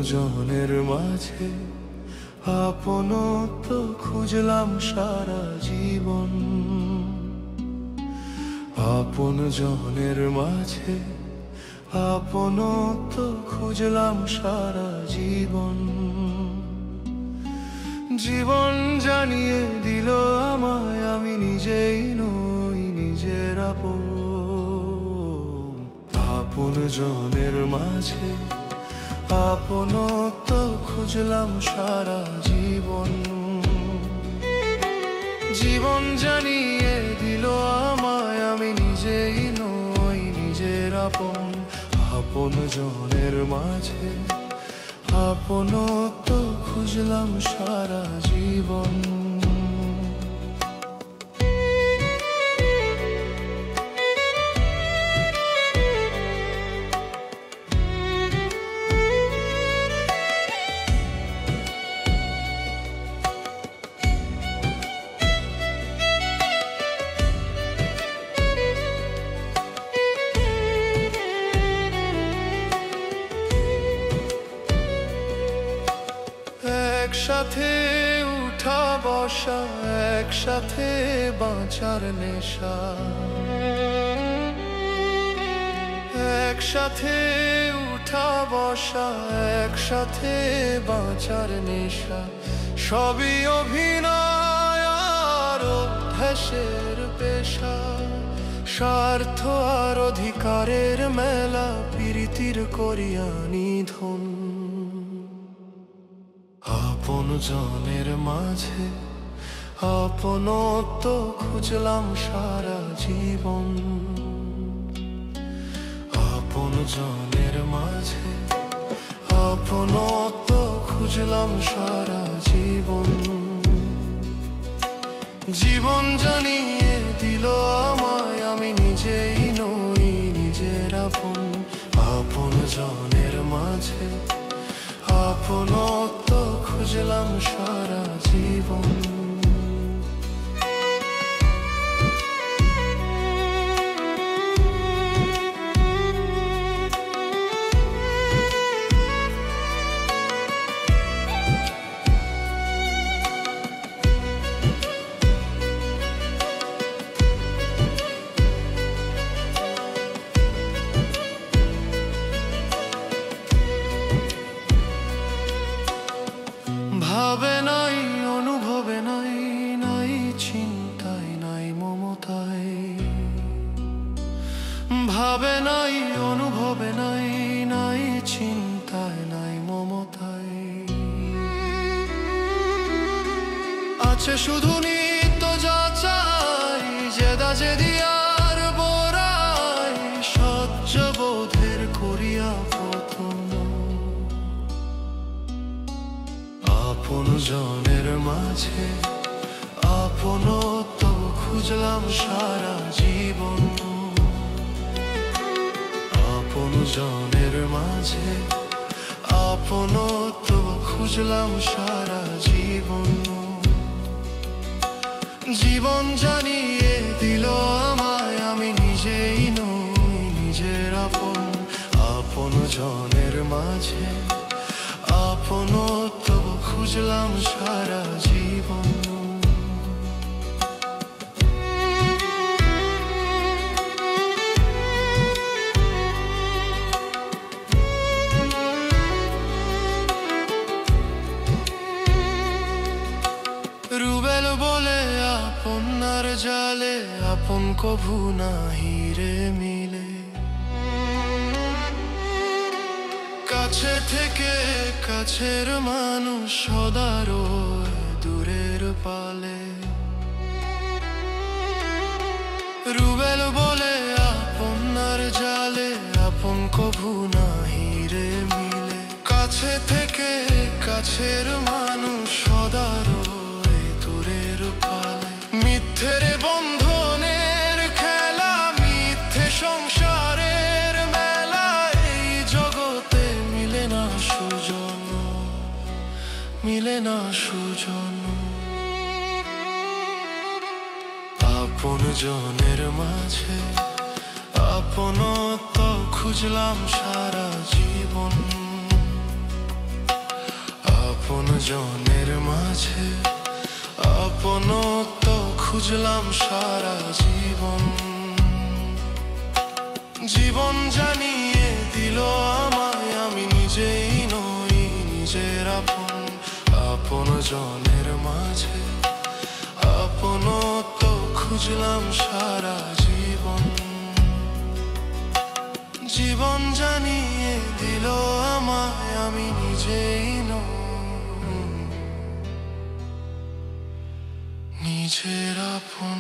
জনের মাঝে আপনত্ব খুঁজলাম সারা জীবন। আপন জনের মাঝে আপনত্ব খুঁজলাম সারা জীবন। জীবন জানিয়ে দিল আমায় আমি নিজেই নই নিজের আপন। আপন জনের মাঝে আপনত্ব খুঁজলাম সারা জীবন। জীবন জানিয়ে দিল আমায় আমি নিজেই নই নিজের আপন। আপন জনের মাঝে আপনত্ব খুঁজলাম সারা জীবন। একসাথে উঠা বসা, একসাথে বাঁচার নেশা, একসাথে উঠা বসা, একসাথে বাঁচার নেশা, সবই অভিনয় আর অভ্যাসের পেশা। স্বার্থ আর অধিকারের মেলা, প্রীতির করিয়া নিধন। আপন জনের মাঝে আপনত্ব খুঁজলাম সারা জীবন। আপন জনের মাঝে আপনত্ব খুঁজলাম সারা জীবন। জীবন জানিয়ে দিল আমায় আমি নিজেই নই নিজের আপন। আপন জনের মাঝে আপনত্ব খুঁজলাম সারা জীবন। ভাবে নাই অনুভবে নাই, নাই চিন্তায় নাই মমতায়। ভাবে নাই অনুভবে নাই, নাই চিন্তায় নাই মমতায়। আছে শুধু নিত্য যাচাই, জেদা জেদিয়ার বোরাই, সহ্য বোধের করিয়া প্রথম। আপন জনের মাঝে আপনত্ব খুঁজলাম সারা জীবন। আপন জনের মাঝে আপনত্ব খুঁজলাম সারা জীবন। জীবন জানিয়ে দিল আমায় আমি নিজেই নই নিজের আপন। আপন জনের মাঝে আপনত্ব খুঁজলাম সারা জীবন। রুবেল বলে আপনার জালে আপন কভু নাহি রে মিলে। কাছে থেকে কাছের মানুষ সদা রয় দূরের পালে। রুবেল বলে আপনার জালে আপন কভু নাহি রে মিলে। কাছে থেকে কাছের মানুষ সদা রয় দূরের পালে। মিথ্যের বন্ধনের খেলা, মিথ্যে সংসারের মেলা, এই জগতে মিলে না সুজন, মিলে না সুজন। আপন জনের মাঝে আপনত্ব খুঁজলাম সারা জীবন। জনের মাঝে আপনত্ব খুঁজলাম সারা জীবন। জীবন জানিয়ে দিল আমায় আমি নিজেই নই নিজের আপন। আপন জনের মাঝে আপনত্ব খুঁজলাম সারা জীবন। জীবন জানিয়ে দিল আমায় আমি নিজেই নই নিজের আপন।